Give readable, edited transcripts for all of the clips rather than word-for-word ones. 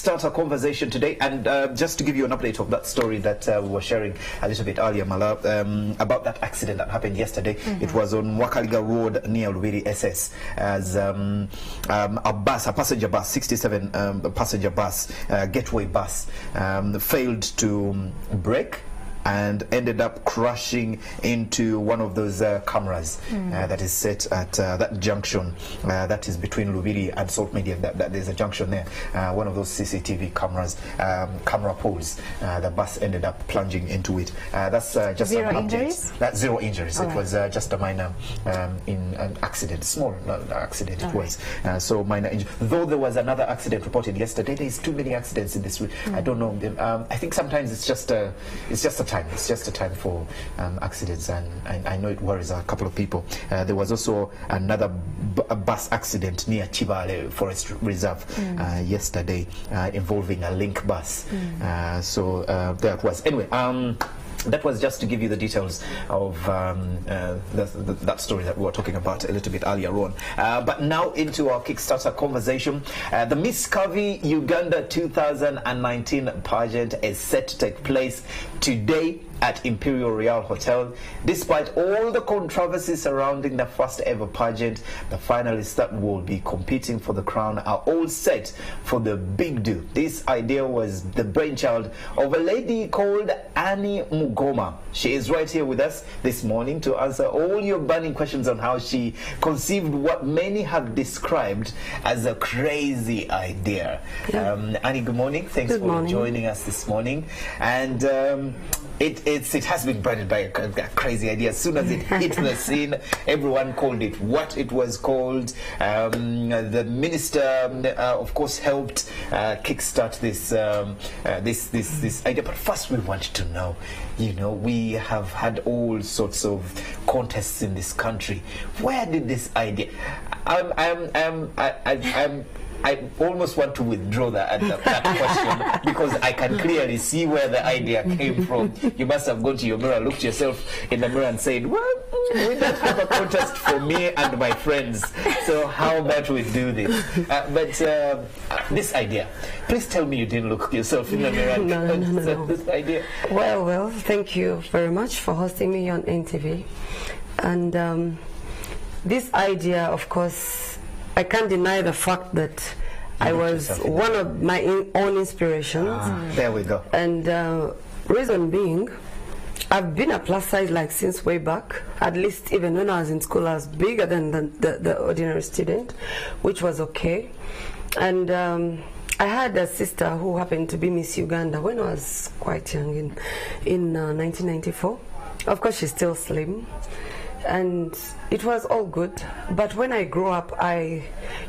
Kickstarter conversation today, and just to give you an update of that story that we were sharing a little bit earlier, Mala, about that accident that happened yesterday. It was on Wakaliga Road near Lubiri SS, as a passenger bus, 67 passenger bus, gateway bus, failed to brake and ended up crashing into one of those cameras that is set at that junction that is between Lubiri and Salt Media. That there's a junction there. One of those CCTV cameras, camera poles. The bus ended up plunging into it. That's just zero an update. injuries? That's zero injuries. All it right. was just a minor an accident, small accident. It was so minor injury. Though there was another accident reported yesterday. There's too many accidents in this week. I don't know. I think sometimes it's just a time. It's just a time for accidents, and I know it worries a couple of people. There was also another bus accident near Chibale Forest Reserve yesterday involving a link bus. So there it was. Anyway, that was just to give you the details of that story that we were talking about a little bit earlier on. But now into our Kickstarter conversation. The Miss Curcy Uganda 2019 pageant is set to take place today at Imperial Royal Hotel. Despite all the controversy surrounding the first ever pageant, the finalists that will be competing for the crown are all set for the big do. This idea was the brainchild of a lady called Annie Mugoma. She is right here with us this morning to answer all your burning questions on how she conceived what many have described as a crazy idea. Annie, good morning. Thanks for joining us this morning. And it has been branded by a crazy idea. As soon as it hit the scene, everyone called it what it was called. The minister, of course, helped kickstart this idea. But first, we want to know. You know, we have had all sorts of contests in this country. Where did this idea? I almost want to withdraw that question, because I can clearly see where the idea came from. You must have gone to your mirror, looked yourself in the mirror and said, well, we don't have a contest for me and my friends, so how about we do this? But this idea, please tell me you didn't look yourself in the mirror and No. this idea. Well, thank you very much for hosting me on NTV. And this idea, of course, I can't deny the fact that I was one of my own inspirations. There we go. And reason being, I've been a plus size like since way back. At least even when I was in school, I was bigger than the ordinary student, which was okay. And I had a sister who happened to be Miss Uganda when I was quite young in 1994. Of course, she's still slim. And it was all good, but when I grew up,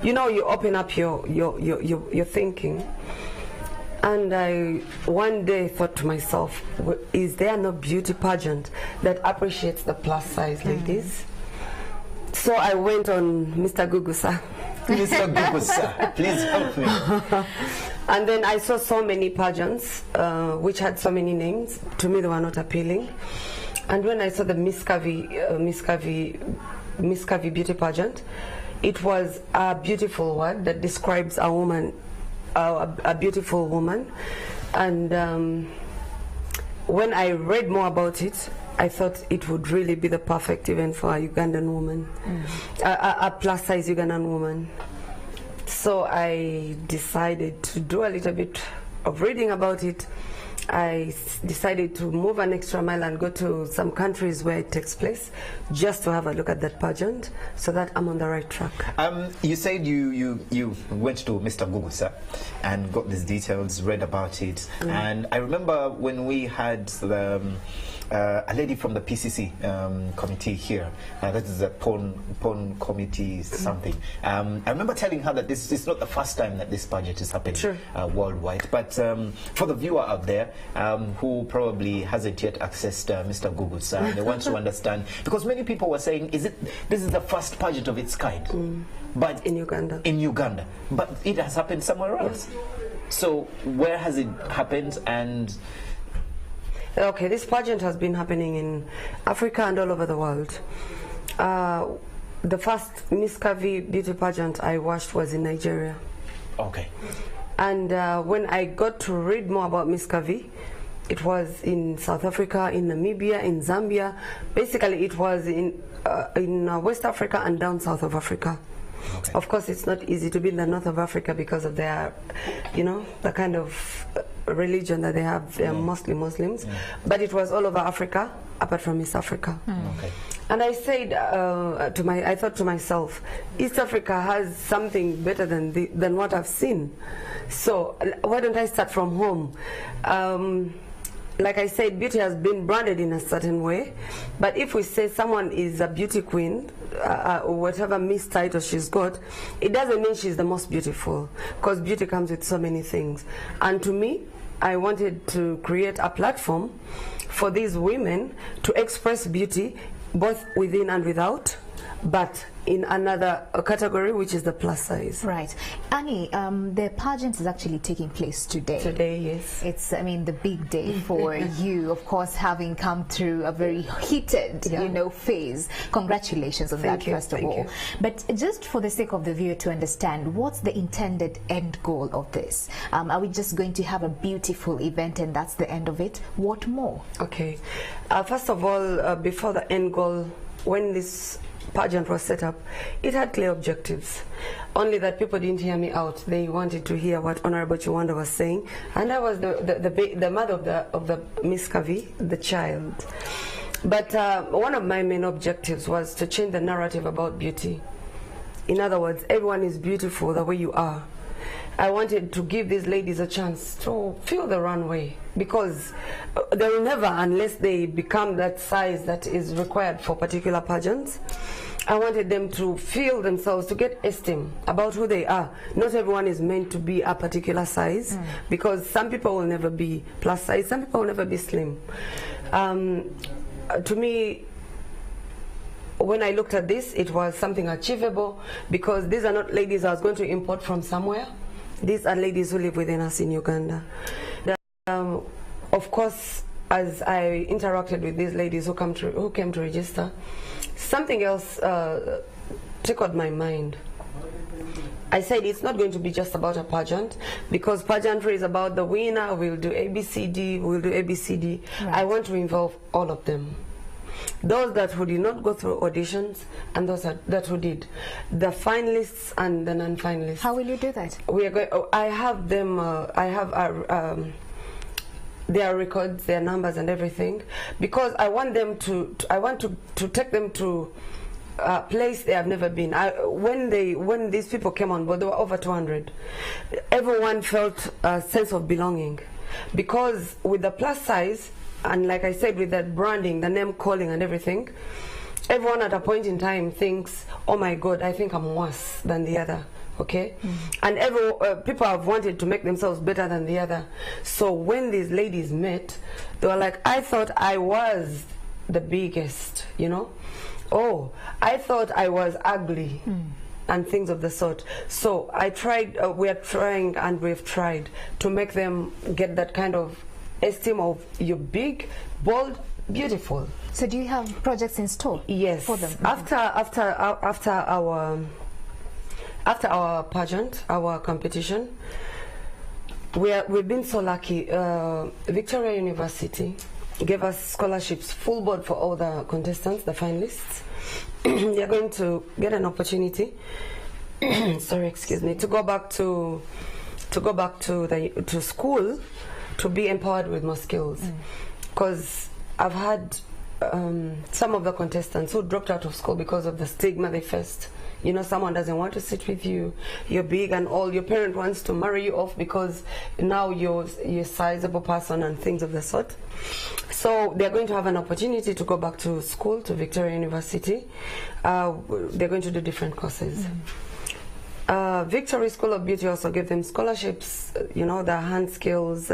you open up your thinking, and I one day thought to myself, is there no beauty pageant that appreciates the plus size ladies? So I went on Mr. Gugusa. Mr. Gugusa, please help me. And then I saw so many pageants which had so many names. To me, they were not appealing. And when I saw the Miss Curcy beauty pageant, it was a beautiful word that describes a woman, a beautiful woman. And when I read more about it, I thought it would really be the perfect event for a Ugandan woman, a plus-size Ugandan woman. So I decided to do a little bit of reading about it. I decided to move an extra mile and go to some countries where it takes place, just to have a look at that pageant, so that I'm on the right track. You said you went to Mr. Gugusa and got these details, read about it, and I remember when we had the a lady from the PCC committee here, that is the PON committee something. I remember telling her that this is not the first time that this pageant is happening worldwide, but for the viewer out there who probably hasn't yet accessed Mr. Gugusa, they want to understand, because many people were saying, this is the first pageant of its kind, but in Uganda. In Uganda, but it has happened somewhere else. So where has it happened? And okay, this pageant has been happening in Africa and all over the world. The first Miss Curcy beauty pageant I watched was in Nigeria. Okay. And when I got to read more about Miss Curvy, it was in South Africa, in Namibia, in Zambia. Basically, it was in West Africa and down south of Africa. Okay. Of course, it's not easy to be in the north of Africa because of their, you know, the kind of religion that they have. They are mostly Muslims. But it was all over Africa, apart from East Africa. Okay. And I said I thought to myself, East Africa has something better than what I've seen. So why don't I start from home? Like I said, beauty has been branded in a certain way, but if we say someone is a beauty queen, whatever Miss title she's got, it doesn't mean she's the most beautiful, because beauty comes with so many things. And to me, I wanted to create a platform for these women to express beauty both within and without, but in another category, which is the plus size. Right. Annie, the pageant is actually taking place today. Today, yes. It's, I mean, the big day for you, of course, having come through a very heated, you know, phase. Congratulations on that, first of all. But just for the sake of the viewer to understand, what's the intended end goal of this? Are we just going to have a beautiful event and that's the end of it? What more? Okay. First of all, before the end goal, when this pageant was set up, it had clear objectives. Only that people didn't hear me out. They wanted to hear what Honorable Chiwanda was saying, and I was the mother of the Miss Curvy, the child. But one of my main objectives was to change the narrative about beauty. In other words, everyone is beautiful the way you are. I wanted to give these ladies a chance to feel the runway, because they will never, unless they become that size that is required for particular pageants. I wanted them to feel themselves, to get esteem about who they are. Not everyone is meant to be a particular size, because some people will never be plus size, some people will never be slim. To me, when I looked at this, it was something achievable, because these are not ladies I was going to import from somewhere. These are ladies who live within us in Uganda. Of course, as I interacted with these ladies who came to register, something else tickled my mind. I said it's not going to be just about a pageant, because pageantry is about the winner. We'll do ABCD, we'll do ABCD. Right. I want to involve all of them. Those that who did not go through auditions, and those that who did, the finalists and the non-finalists. How will you do that? We are going. I have them. I have their records, their numbers, and everything, because I want them to. I want to take them to a place they have never been. When these people came on board, there were over 200. Everyone felt a sense of belonging, because with the plus size. And like I said, with that branding, the name calling and everything, everyone at a point in time thinks, oh my God, I think I'm worse than the other, okay? And people have wanted to make themselves better than the other. So when these ladies met, they were like, I thought I was the biggest, you know? Oh, I thought I was ugly. And things of the sort. So I tried, we've tried to make them get that kind of esteem of you're big, bold, beautiful. So do you have projects in store? Yes. For them? After our pageant, our competition, we've been so lucky. Victoria University gave us scholarships, full board for all the contestants, the finalists. They're going to get an opportunity. Sorry, excuse me, to go back to school, to be empowered with more skills. Because I've had some of the contestants who dropped out of school because of the stigma they faced. You know, someone doesn't want to sit with you, you're big and all, your parent wants to marry you off because now you're a sizable person and things of the sort. So they're going to have an opportunity to go back to school, to Victoria University. They're going to do different courses. Victory School of Beauty also gave them scholarships, you know, the hand skills,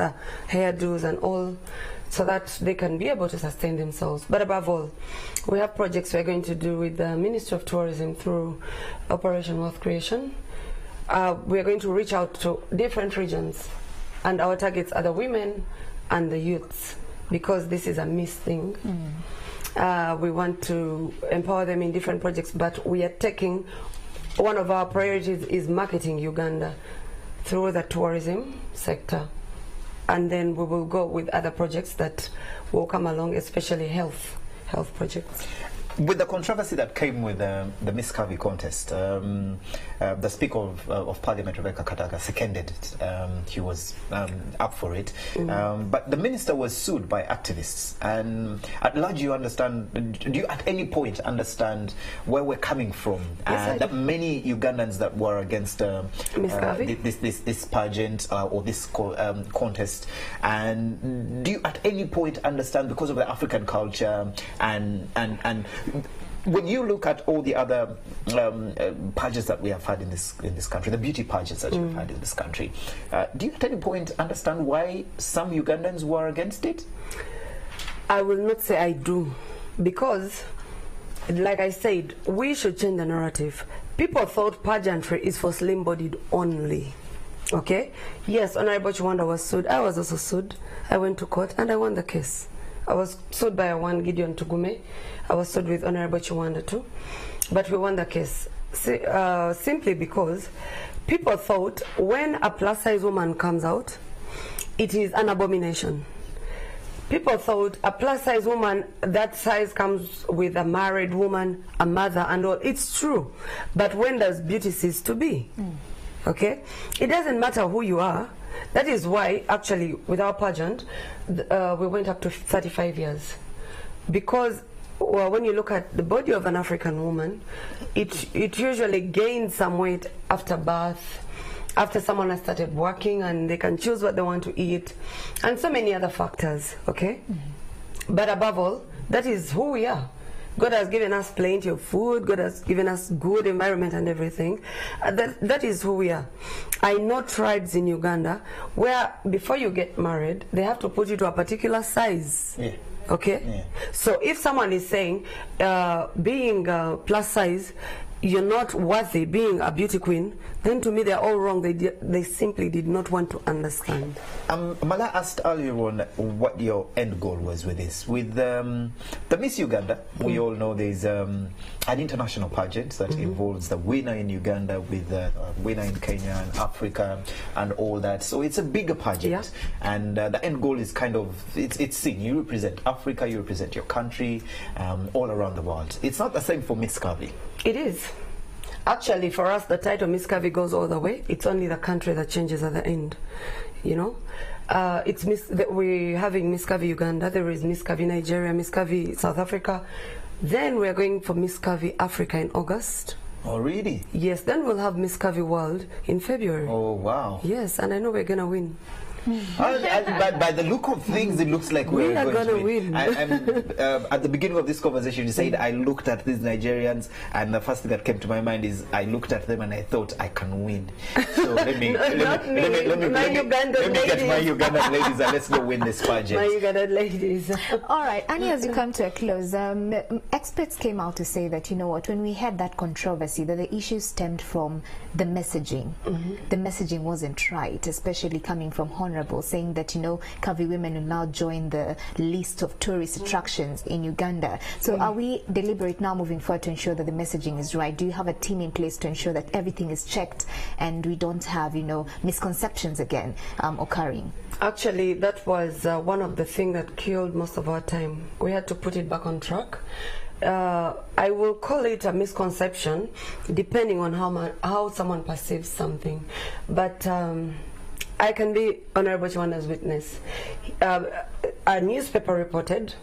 hairdos and all, so that they can be able to sustain themselves. But above all, we have projects we're going to do with the Ministry of Tourism through Operation Wealth Creation. We're going to reach out to different regions, and our targets are the women and the youths, because this is a Miss thing. We want to empower them in different projects, but we are taking, one of our priorities is marketing Uganda through the tourism sector. And then we will go with other projects that will come along, especially health projects. With the controversy that came with the Miss Curvy contest, the Speaker of Parliament, Rebecca Kadaga, seconded it. He was up for it. But the minister was sued by activists. And at large, you understand, do you at any point understand where we're coming from? Yes, that many Ugandans that were against this pageant or this contest, and do you at any point understand, because of the African culture and when you look at all the other pageants that we have had in this country, the beauty pageants that we've had in this country, do you at any point understand why some Ugandans were against it? I will not say I do, because, like I said, we should change the narrative. People thought pageantry is for slim-bodied only. Okay? Yes, Honorable Chiwanda was sued. I was also sued. I went to court and I won the case. I was sued by one Gideon Tugume. I was sued with Honorable Chiwanda too. But we won the case simply because people thought when a plus-size woman comes out, it is an abomination. People thought a plus-size woman, that size comes with a married woman, a mother and all. It's true. But when does beauty cease to be? Okay? It doesn't matter who you are. That is why, actually, with our pageant, we went up to 35 years. Because when you look at the body of an African woman, it usually gains some weight after birth, after someone has started working and they can choose what they want to eat, and so many other factors, okay? But above all, that is who we are. God has given us plenty of food, God has given us good environment and everything. That is who we are. I know tribes in Uganda where before you get married, they have to put you to a particular size. Yeah. Okay? Yeah. So if someone is saying being plus size, you're not worthy being a beauty queen, then to me they're all wrong. They simply did not want to understand. Mala asked earlier on what your end goal was with this. With the Miss Uganda, we all know there's an international pageant that involves the winner in Uganda with the winner in Kenya and Africa and all that. So it's a bigger pageant. Yeah. And the end goal is kind of, it's seen. You represent Africa, you represent your country, all around the world. It's not the same for Miss Curvy. It is. Actually, for us, the title Miss Curvy goes all the way. It's only the country that changes at the end, you know. We're having Miss Curvy Uganda, there is Miss Curvy Nigeria, Miss Curvy South Africa. Then we're going for Miss Curvy Africa in August. Oh, really? Yes, then we'll have Miss Curvy World in February. Oh, wow. Yes, and I know we're going to win. By the look of things, it looks like we're going to win. At the beginning of this conversation, you said, I looked at these Nigerians, and the first thing that came to my mind is I looked at them and I thought I can win. So let me get my Ugandan ladies and let's go win this pageant. My Ugandan ladies. All right, Annie, as you come to a close, experts came out to say that, you know what, when we had that controversy, that the issue stemmed from the messaging. The messaging wasn't right, especially coming from Honorable, saying that, you know, Curvy women will now join the list of tourist attractions in Uganda. So are we deliberate now moving forward to ensure that the messaging is right? Do you have a team in place to ensure that everything is checked and we don't have, you know, misconceptions again occurring? Actually, that was one of the things that killed most of our time. We had to put it back on track. I will call it a misconception depending on how someone perceives something. But I can be Honorable Chiwanda's witness. A newspaper reported,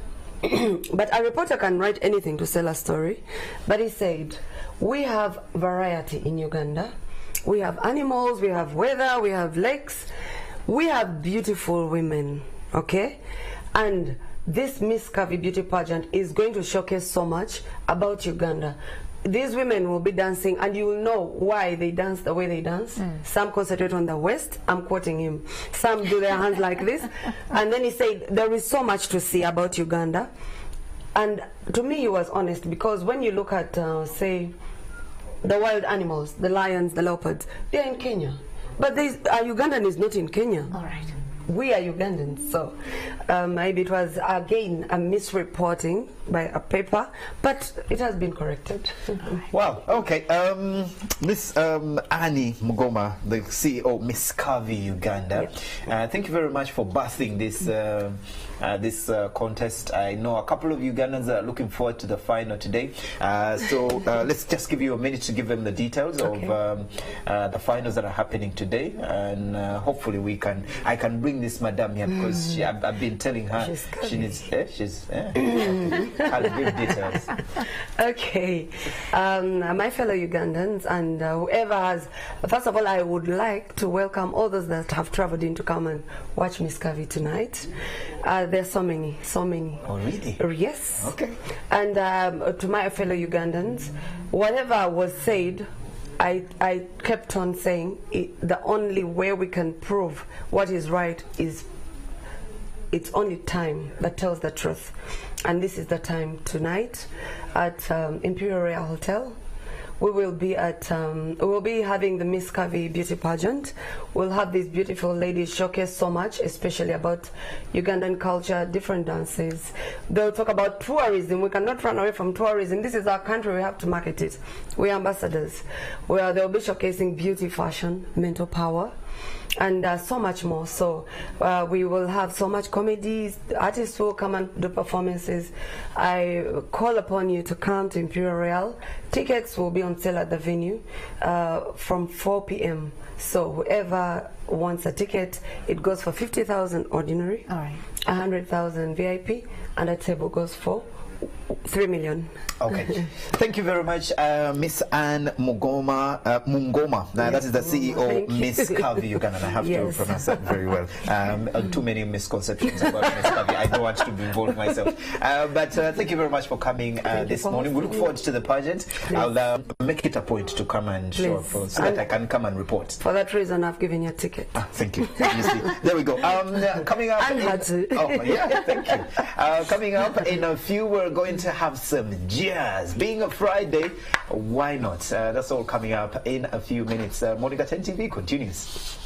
but a reporter can write anything to sell a story, but he said, we have variety in Uganda. We have animals, we have weather, we have lakes, we have beautiful women, okay? And this Miss Curvy beauty pageant is going to showcase so much about Uganda. These women will be dancing, and you will know why they dance the way they dance. Some concentrate on the waist. I'm quoting him. Some do their hands like this. And then he said, there is so much to see about Uganda. And to me, he was honest, because when you look at, say, the wild animals, the lions, the leopards, they're in Kenya. But Ugandan is not in Kenya. All right. we are Ugandans, so maybe it was again a misreporting by a paper, but it has been corrected. Wow. Okay. Miss Annie Mugoma, the CEO, Miss Curcy Uganda. Yep. Thank you very much for birthing this contest. I know a couple of Ugandans are looking forward to the final today. So let's just give you a minute to give them the details of the finals that are happening today, and hopefully I can bring this madam here because I've been telling her she needs. I'll give details. Okay, my fellow Ugandans and whoever has. First of all, I would like to welcome all those that have traveled in to come and watch Miss Curcy tonight. There's so many. Oh, really? Yes. Okay. And to my fellow Ugandans, whatever was said, I kept on saying the only way we can prove what is right is it's only time that tells the truth. And this is the time tonight at Imperial Royal Hotel. We will be having the Miss Curcy beauty pageant. We'll have these beautiful ladies showcase so much, especially about Ugandan culture, different dances. They'll talk about tourism. We cannot run away from tourism. This is our country. We have to market it. We're ambassadors. They'll be showcasing beauty, fashion, mental power, and so much more. So we will have so much comedy. Artists will come and do performances. I call upon you to come to Imperial Royal. Tickets will be on sale at the venue from 4 p.m. So whoever wants a ticket, it goes for 50,000 ordinary, 100,000 VIP, and a table goes for 3 million. Okay. Thank you very much, Miss Anne Mungoma. That is the CEO, Miss Curcy Uganda. I have to pronounce that very well. Too many misconceptions about Miss Curcy. I don't want to be involved myself. But thank you very much for coming this morning. We look forward to the pageant. Please. I'll make it a point to come and show up so that I can come and report. For that reason, I've given you a ticket. Thank you. You see. There we go. Coming up. Thank you. Coming up in a few, we're going to have some jazz. Being a Friday, why not? That's all coming up in a few minutes. Monica 10 TV continues.